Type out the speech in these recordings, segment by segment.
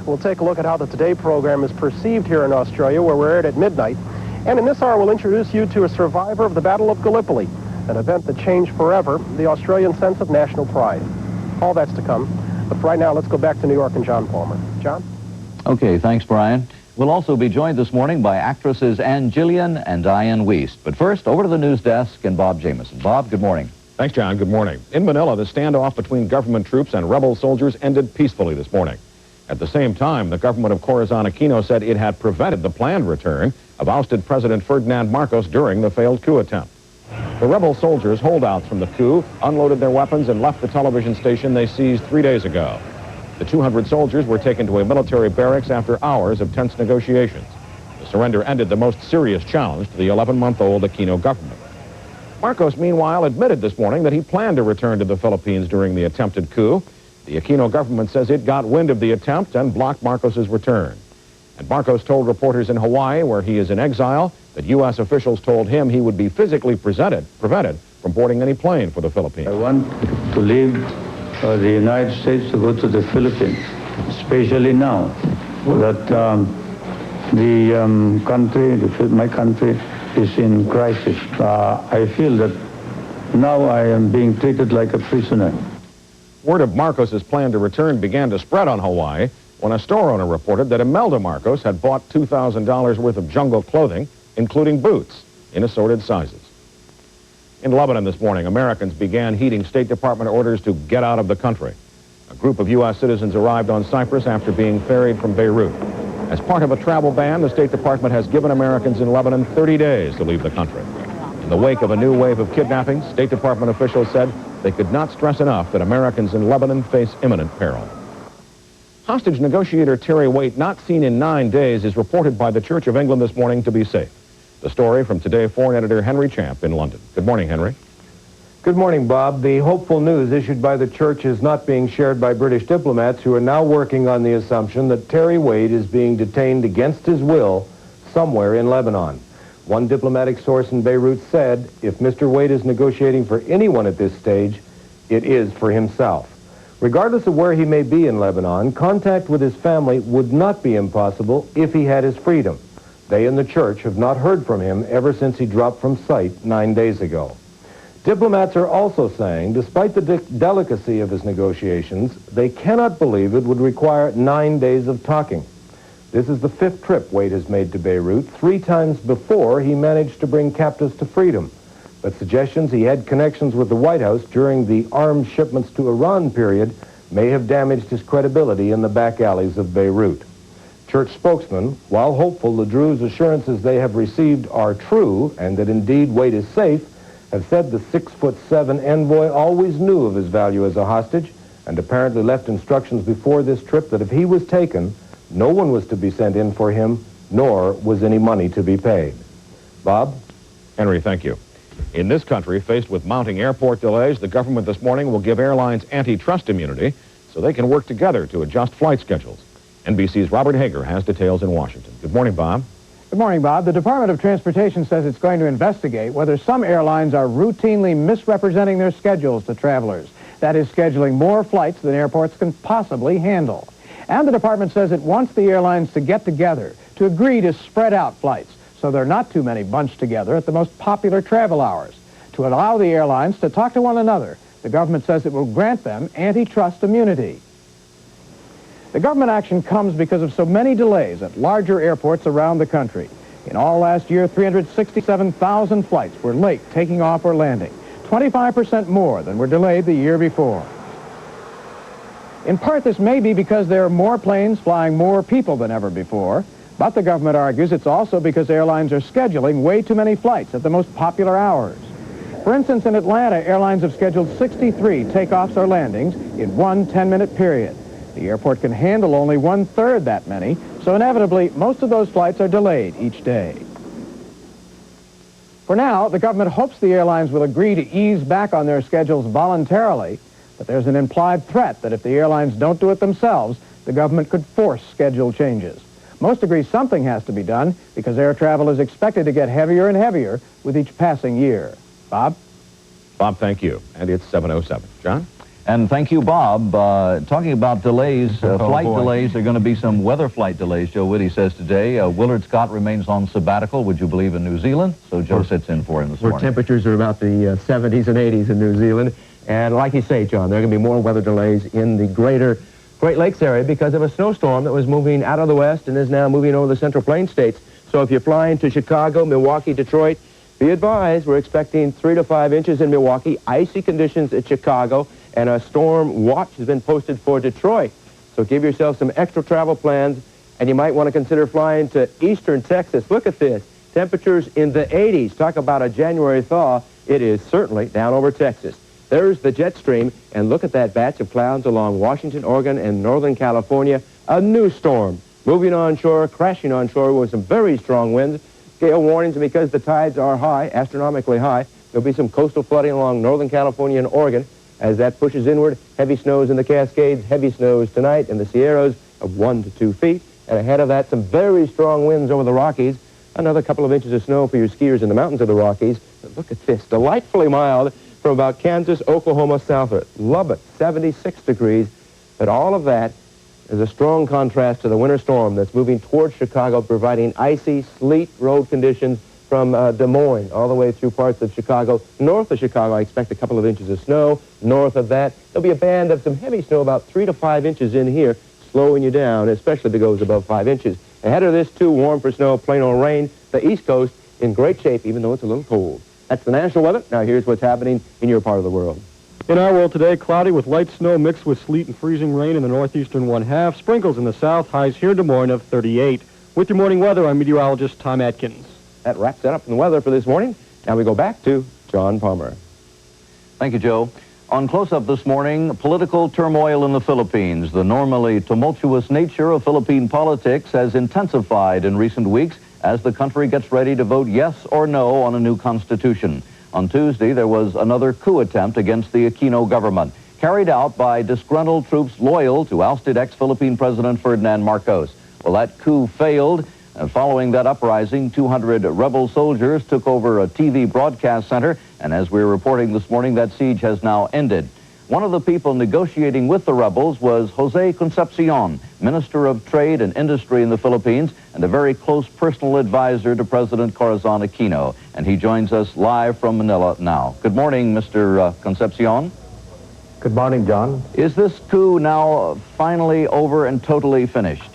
We'll take a look at how the Today program is perceived here in Australia, where we're aired at midnight. And in this hour, we'll introduce you to a survivor of the Battle of Gallipoli, an event that changed forever the Australian sense of national pride. All that's to come. But for right now, let's go back to New York and John Palmer. John? Okay, thanks, Brian. We'll also be joined this morning by actresses Ann Gillian and Diane Wiest. But first, over to the news desk and Bob Jamieson. Bob, good morning. Thanks, John. Good morning. In Manila, the standoff between government troops and rebel soldiers ended peacefully this morning. At the same time, the government of Corazon Aquino said it had prevented the planned return of ousted President Ferdinand Marcos during the failed coup attempt. The rebel soldiers, holdouts from the coup, unloaded their weapons and left the television station they seized 3 days ago. The 200 soldiers were taken to a military barracks after hours of tense negotiations. The surrender ended the most serious challenge to the 11-month-old Aquino government. Marcos, meanwhile, admitted this morning that he planned to return to the Philippines during the attempted coup. The Aquino government says it got wind of the attempt and blocked Marcos's return. And Marcos told reporters in Hawaii, where he is in exile, that U.S. officials told him he would be physically prevented from boarding any plane for the Philippines. I want to leave the United States to go to the Philippines, especially now that my country is in crisis. I feel that now I am being treated like a prisoner. Word of Marcos's plan to return began to spread on Hawaii when a store owner reported that Imelda Marcos had bought $2,000 worth of jungle clothing, including boots, in assorted sizes. In Lebanon this morning, Americans began heeding State Department orders to get out of the country. A group of U.S. citizens arrived on Cyprus after being ferried from Beirut. As part of a travel ban, the State Department has given Americans in Lebanon 30 days to leave the country. In the wake of a new wave of kidnappings, State Department officials said they could not stress enough that Americans in Lebanon face imminent peril. Hostage negotiator Terry Witte, not seen in 9 days, is reported by the Church of England this morning to be safe. The story from Today Foreign Editor Henry Champ in London. Good morning, Henry. Good morning, Bob. The hopeful news issued by the church is not being shared by British diplomats who are now working on the assumption that Terry Witte is being detained against his will somewhere in Lebanon. One diplomatic source in Beirut said, if Mr. Witte is negotiating for anyone at this stage, it is for himself. Regardless of where he may be in Lebanon, contact with his family would not be impossible if he had his freedom. They in the church have not heard from him ever since he dropped from sight 9 days ago. Diplomats are also saying, despite the delicacy of his negotiations, they cannot believe it would require 9 days of talking. This is the 5th trip Witte has made to Beirut. 3 times before, he managed to bring captives to freedom. But suggestions he had connections with the White House during the arms shipments to Iran period may have damaged his credibility in the back alleys of Beirut. Church spokesmen, while hopeful the Druze assurances they have received are true and that indeed Witte is safe, have said the 6'7" envoy always knew of his value as a hostage and apparently left instructions before this trip that if he was taken, no one was to be sent in for him, nor was any money to be paid. Bob? Henry, thank you. In this country, faced with mounting airport delays, the government this morning will give airlines antitrust immunity so they can work together to adjust flight schedules. NBC's Robert Hager has details in Washington. Good morning, Bob. Good morning, Bob. The Department of Transportation says it's going to investigate whether some airlines are routinely misrepresenting their schedules to travelers. That is, scheduling more flights than airports can possibly handle. And the department says it wants the airlines to get together, to agree to spread out flights, so there are not too many bunched together at the most popular travel hours. To allow the airlines to talk to one another, the government says it will grant them antitrust immunity. The government action comes because of so many delays at larger airports around the country. In all last year, 367,000 flights were late taking off or landing, 25% more than were delayed the year before. In part, this may be because there are more planes flying more people than ever before, but the government argues it's also because airlines are scheduling way too many flights at the most popular hours. For instance, in Atlanta, airlines have scheduled 63 takeoffs or landings in one 10-minute period. The airport can handle only 1/3 that many, so inevitably, most of those flights are delayed each day. For now, the government hopes the airlines will agree to ease back on their schedules voluntarily, but there's an implied threat that if the airlines don't do it themselves, the government could force schedule changes. Most agree something has to be done because air travel is expected to get heavier and heavier with each passing year. Bob? Bob, thank you. And it's 7:07. John? And thank you, Bob. Talking about delays, flight delays, there are going to be some weather flight delays, Joe Witte says today. Willard Scott remains on sabbatical, would you believe, in New Zealand. So Joe sits in for him this morning. Where temperatures are about the 70s and 80s in New Zealand. And like you say, John, there are going to be more weather delays in the greater Great Lakes area because of a snowstorm that was moving out of the west and is now moving over the Central Plains states. So if you're flying to Chicago, Milwaukee, Detroit, be advised, we're expecting 3 to 5 inches in Milwaukee, icy conditions at Chicago, and a storm watch has been posted for Detroit. So give yourself some extra travel plans, and you might want to consider flying to eastern Texas. Look at this. Temperatures in the 80s. Talk about a January thaw. It is certainly down over Texas. There's the jet stream, and look at that batch of clouds along Washington, Oregon, and northern California. A new storm moving onshore, crashing onshore with some very strong winds. Gale warnings because the tides are high, astronomically high. There'll be some coastal flooding along northern California and Oregon. As that pushes inward, heavy snows in the Cascades, heavy snows tonight in the Sierras of 1 to 2 feet. And ahead of that, some very strong winds over the Rockies. Another couple of inches of snow for your skiers in the mountains of the Rockies. But look at this, delightfully mild from about Kansas, Oklahoma, southward. Lubbock, 76 degrees. But all of that is a strong contrast to the winter storm that's moving towards Chicago, providing icy, sleet road conditions from Des Moines all the way through parts of Chicago. North of Chicago, I expect a couple of inches of snow. North of that, there'll be a band of some heavy snow, about 3 to 5 inches in here, slowing you down, especially if it goes above 5 inches. Ahead of this, too warm for snow, plain old rain. The East Coast in great shape, even though it's a little cold. That's the national weather. Now here's what's happening in your part of the world. In our world today, cloudy with light snow mixed with sleet and freezing rain in the northeastern one-half. Sprinkles in the south. Highs here in Des Moines of 38. With your morning weather, I'm meteorologist Tom Atkins. That wraps it up in the weather for this morning. Now we go back to John Palmer. Thank you, Joe. On Close-Up this morning, political turmoil in the Philippines. The normally tumultuous nature of Philippine politics has intensified in recent weeks as the country gets ready to vote yes or no on a new constitution. On Tuesday, there was another coup attempt against the Aquino government, carried out by disgruntled troops loyal to ousted ex-Philippine President Ferdinand Marcos. Well, that coup failed, and following that uprising, 200 rebel soldiers took over a TV broadcast center, and as we're reporting this morning, that siege has now ended. One of the people negotiating with the rebels was Jose Concepcion, Minister of Trade and Industry in the Philippines, and a very close personal advisor to President Corazon Aquino. And he joins us live from Manila now. Good morning, Mr. Concepcion. Good morning, John. Is this coup now finally over and totally finished?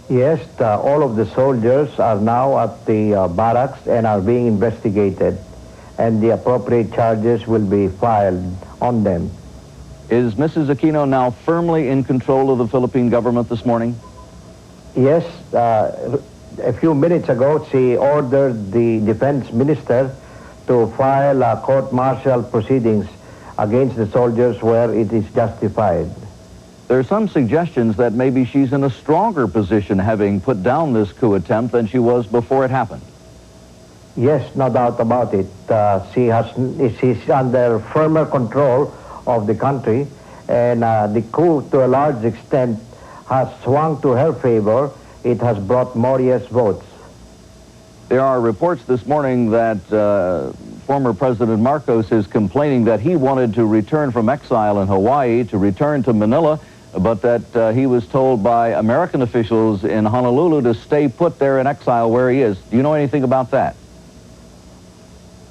Yes, all of the soldiers are now at the barracks and are being investigated, and the appropriate charges will be filed on them. Is Mrs. Aquino now firmly in control of the Philippine government this morning? Yes, a few minutes ago, she ordered the defense minister to file court-martial proceedings against the soldiers where it is justified. There are some suggestions that maybe she's in a stronger position having put down this coup attempt than she was before it happened. Yes, no doubt about it. She's under firmer control of the country, and the coup, to a large extent, has swung to her favor. It has brought more yes votes. There are reports this morning that former President Marcos is complaining that he wanted to return from exile in Hawaii, to return to Manila, but that he was told by American officials in Honolulu to stay put there in exile where he is. Do you know anything about that?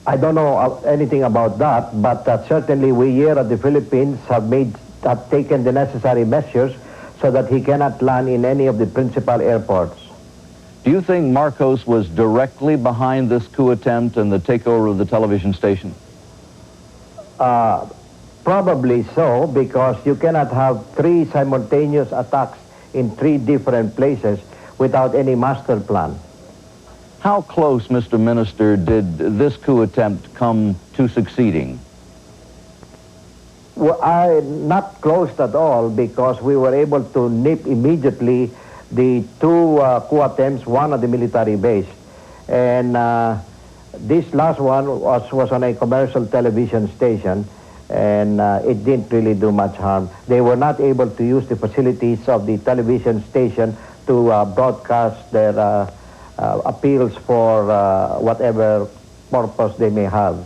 I don't know anything about that, but certainly we here at the Philippines have taken the necessary measures so that he cannot land in any of the principal airports. Do you think Marcos was directly behind this coup attempt and the takeover of the television station? Probably so, because you cannot have 3 simultaneous attacks in 3 different places without any master plan. How close, Mr. Minister, did this coup attempt come to succeeding? Well, not close at all, because we were able to nip immediately the 2 coup attempts, one at the military base. And this last one was on a commercial television station, and it didn't really do much harm. They were not able to use the facilities of the television station to broadcast their appeals for whatever purpose they may have.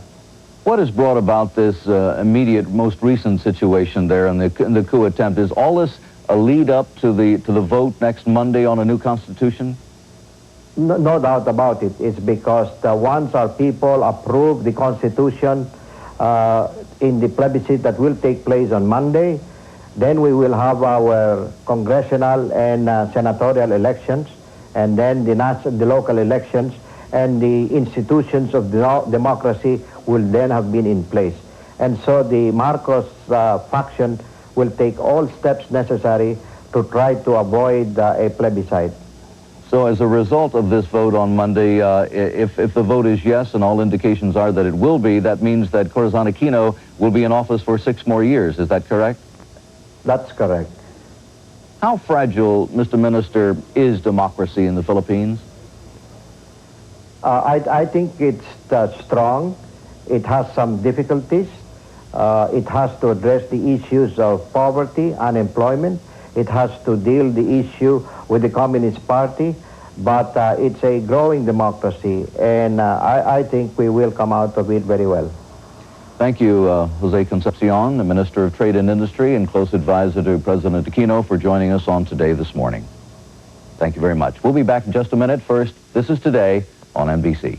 What has brought about this immediate, most recent situation there in the coup attempt? Is all this a lead up to the vote next Monday on a new constitution? No doubt about it. It's because once our people approve the Constitution in the plebiscite that will take place on Monday, then we will have our congressional and senatorial elections, and then the local elections, and the institutions of democracy will then have been in place. And so the Marcos faction will take all steps necessary to try to avoid a plebiscite. So as a result of this vote on Monday, if the vote is yes, and all indications are that it will be, that means that Corazon Aquino will be in office for 6 more years. Is that correct? That's correct. How fragile, Mr. Minister, is democracy in the Philippines? I think it's strong. It has some difficulties. It has to address the issues of poverty, unemployment. It has to deal the issue with the Communist Party, but it's a growing democracy, and I think we will come out of it very well. Thank you, Jose Concepcion, the Minister of Trade and Industry and close advisor to President Aquino, for joining us on Today this morning. Thank you very much. We'll be back in just a minute. First, this is Today on NBC.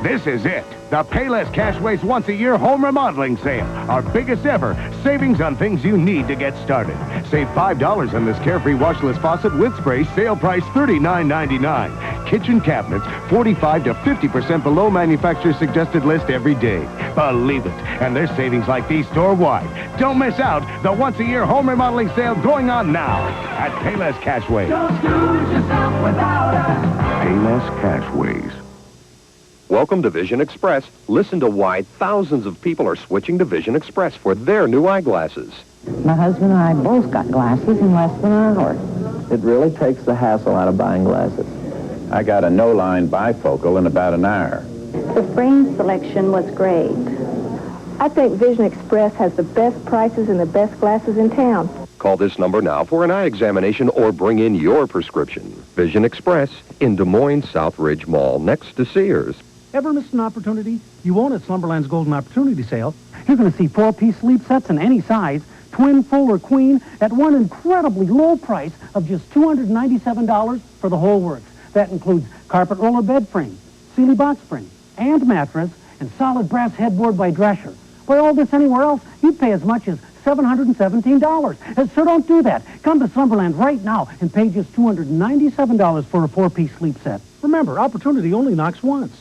This is it, the Payless Cashways once-a-year home remodeling sale. Our biggest ever, savings on things you need to get started. Save $5 on this Carefree washless faucet with spray, sale price $39.99. Kitchen cabinets, 45 to 50% below manufacturer's suggested list every day. Believe it, and there's savings like these store-wide. Don't miss out, the once-a-year home remodeling sale going on now at Payless Cashways. Don't screw yourself without us. Payless Cashways. Welcome to Vision Express. Listen to why thousands of people are switching to Vision Express for their new eyeglasses. My husband and I both got glasses in less than an hour. It really takes the hassle out of buying glasses. I got a no-line bifocal in about an hour. The frame selection was great. I think Vision Express has the best prices and the best glasses in town. Call this number now for an eye examination or bring in your prescription. Vision Express in Des Moines South Ridge Mall next to Sears. Ever missed an opportunity? You won't at Slumberland's Golden Opportunity Sale. You're going to see 4-piece sleep sets in any size, twin, full, or queen, at one incredibly low price of just $297 for the whole works. That includes carpet roller bed frame, Sealy box spring, and mattress, and solid brass headboard by Drescher. Buy all this anywhere else, you'd pay as much as $717. So don't do that. Come to Slumberland right now and pay just $297 for a 4-piece sleep set. Remember, opportunity only knocks once.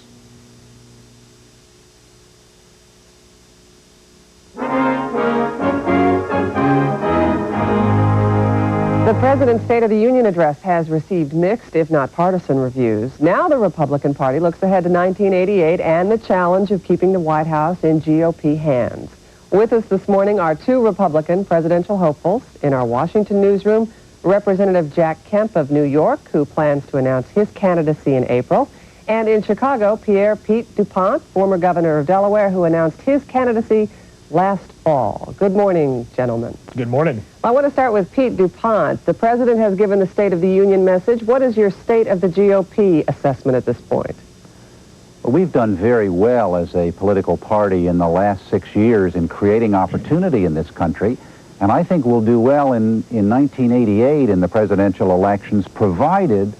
The President's State of the Union address has received mixed, if not partisan, reviews. Now the Republican Party looks ahead to 1988 and the challenge of keeping the White House in GOP hands. With us this morning are 2 Republican presidential hopefuls. In our Washington newsroom, Representative Jack Kemp of New York, who plans to announce his candidacy in April. And in Chicago, Pete DuPont, former governor of Delaware, who announced his candidacy last fall. Good morning, gentlemen. Good morning. I want to start with Pete DuPont. The President has given the State of the Union message. What is your State of the GOP assessment at this point? Well, we've done very well as a political party in the last 6 years in creating opportunity in this country, and I think we'll do well in 1988 in the presidential elections, provided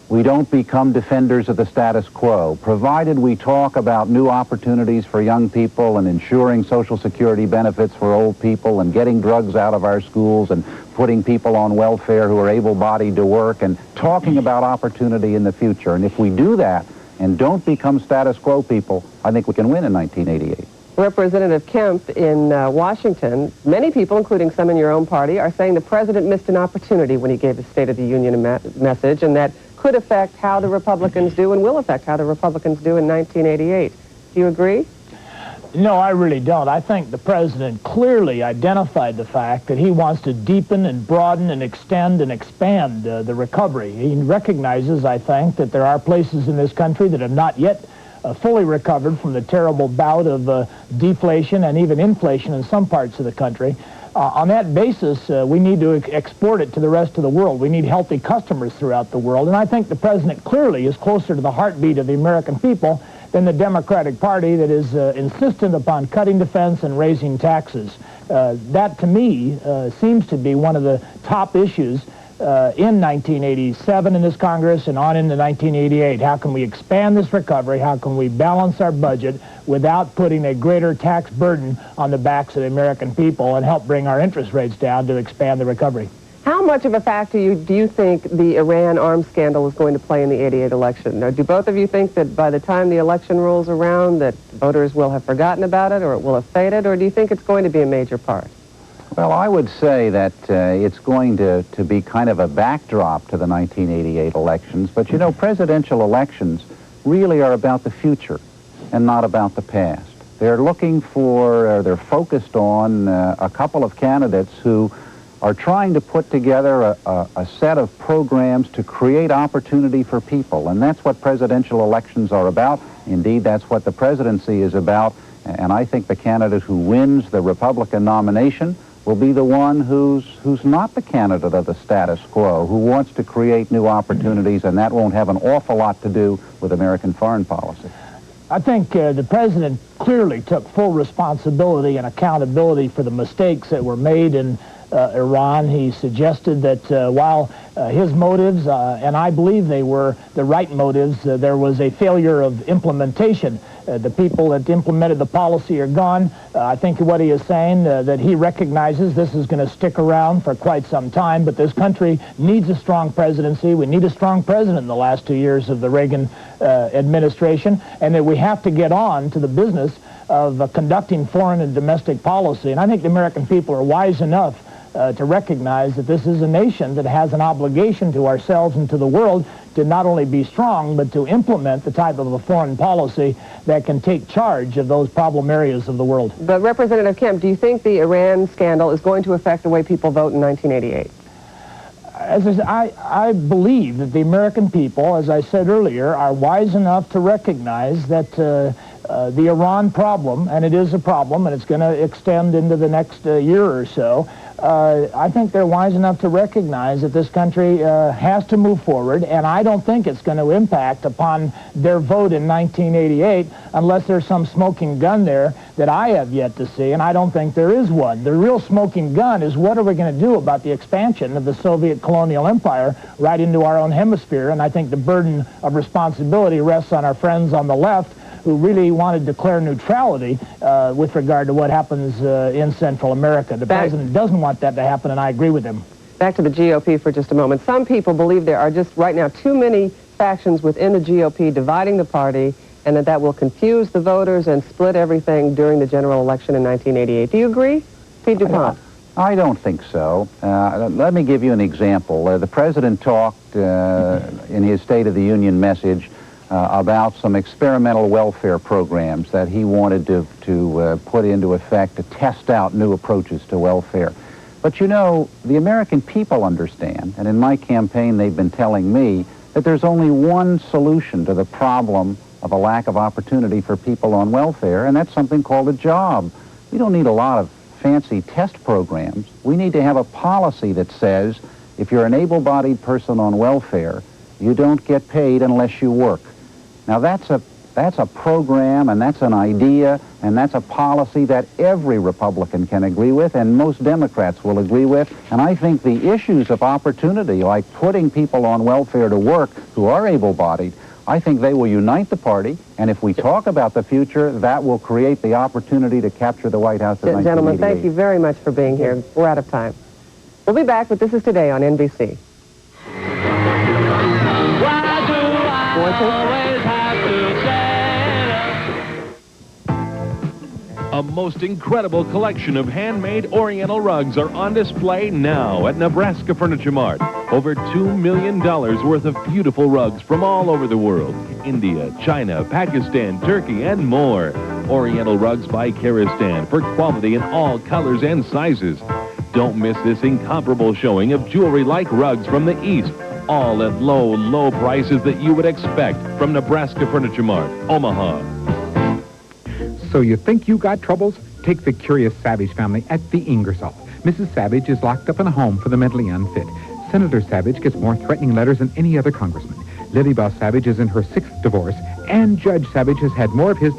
we don't become defenders of the status quo, provided we talk about new opportunities for young people and ensuring Social Security benefits for old people and getting drugs out of our schools and putting people on welfare who are able-bodied to work and talking about opportunity in the future. And if we do that and don't become status quo people, I think we can win in 1988. Representative Kemp in Washington, many people, including some in your own party, are saying the President missed an opportunity when he gave his State of the Union message, and that could affect how the Republicans do and will affect how the Republicans do in 1988. Do you agree? No, I really don't. I think the president clearly identified the fact that he wants to deepen and broaden and extend and expand the recovery. He recognizes, I think, that there are places in this country that have not yet fully recovered from the terrible bout of deflation and even inflation in some parts of the country. On that basis, we need to export it to the rest of the world. We need healthy customers throughout the world. And I think the president clearly is closer to the heartbeat of the American people than the Democratic Party that is insistent upon cutting defense and raising taxes. That, to me, seems to be one of the top issues in 1987 in this Congress and on into 1988. How can we expand this recovery? How can we balance our budget without putting a greater tax burden on the backs of the American people and help bring our interest rates down to expand the recovery? How much of a factor do you think the Iran arms scandal is going to play in the 88 election? Now, do both of you think that by the time the election rolls around that voters will have forgotten about it or it will have faded, or do you think it's going to be a major part? Well, I would say that it's going to be kind of a backdrop to the 1988 elections. But, you know, presidential elections really are about the future and not about the past. They're looking for, they're focused on a couple of candidates who are trying to put together a set of programs to create opportunity for people. And that's what presidential elections are about. Indeed, that's what the presidency is about. And I think the candidate who wins the Republican nomination will be the one who's not the candidate of the status quo, who wants to create new opportunities, and that won't have an awful lot to do with American foreign policy. I think the president clearly took full responsibility and accountability for the mistakes that were made in Iran. He suggested that while his motives, and I believe they were the right motives, there was a failure of implementation. The people that implemented the policy are gone. I think what he is saying, that he recognizes this is going to stick around for quite some time, but this country needs a strong presidency. We need a strong president in the last 2 years of the Reagan administration, and that we have to get on to the business of conducting foreign and domestic policy. And I think the American people are wise enough to recognize that this is a nation that has an obligation to ourselves and to the world to not only be strong, but to implement the type of a foreign policy that can take charge of those problem areas of the world. But Representative Kemp, do you think the Iran scandal is going to affect the way people vote in 1988? As I believe that the American people, as I said earlier, are wise enough to recognize that the Iran problem, and it is a problem, and it's going to extend into the next year or so, I think they're wise enough to recognize that this country has to move forward, and I don't think it's going to impact upon their vote in 1988 unless there's some smoking gun there that I have yet to see, and I don't think there is one. The real smoking gun is what are we going to do about the expansion of the Soviet colonial empire right into our own hemisphere, and I think the burden of responsibility rests on our friends on the left who really want to declare neutrality with regard to what happens in Central America. The president doesn't want that to happen, and I agree with him. Back to the GOP for just a moment. Some people believe there are just right now too many factions within the GOP dividing the party, and that will confuse the voters and split everything during the general election in 1988. Do you agree, Pete DuPont? I don't think so. Let me give you an example. The president talked in his State of the Union message about some experimental welfare programs that he wanted to put into effect to test out new approaches to welfare. But you know, the American people understand, and in my campaign they've been telling me, that there's only one solution to the problem of a lack of opportunity for people on welfare, and that's something called a job. We don't need a lot of fancy test programs. We need to have a policy that says if you're an able-bodied person on welfare, you don't get paid unless you work. Now that's a program, and that's an idea, and that's a policy that every Republican can agree with, and most Democrats will agree with. And I think the issues of opportunity, like putting people on welfare to work who are able-bodied, I think they will unite the party, and if we talk about the future, that will create the opportunity to capture the White House in 1988. Gentlemen, thank you very much for being here. We're out of time. We'll be back, but This Is Today on NBC. A most incredible collection of handmade Oriental rugs are on display now at Nebraska Furniture Mart. Over $2 million worth of beautiful rugs from all over the world. India, China, Pakistan, Turkey, and more. Oriental rugs by Kiristan for quality in all colors and sizes. Don't miss this incomparable showing of jewelry-like rugs from the East. All at low, low prices that you would expect from Nebraska Furniture Mart, Omaha. So you think you got troubles? Take the curious Savage family at the Ingersoll. Mrs. Savage is locked up in a home for the mentally unfit. Senator Savage gets more threatening letters than any other congressman. Lily Bell Savage is in her 6th divorce, and Judge Savage has had more of his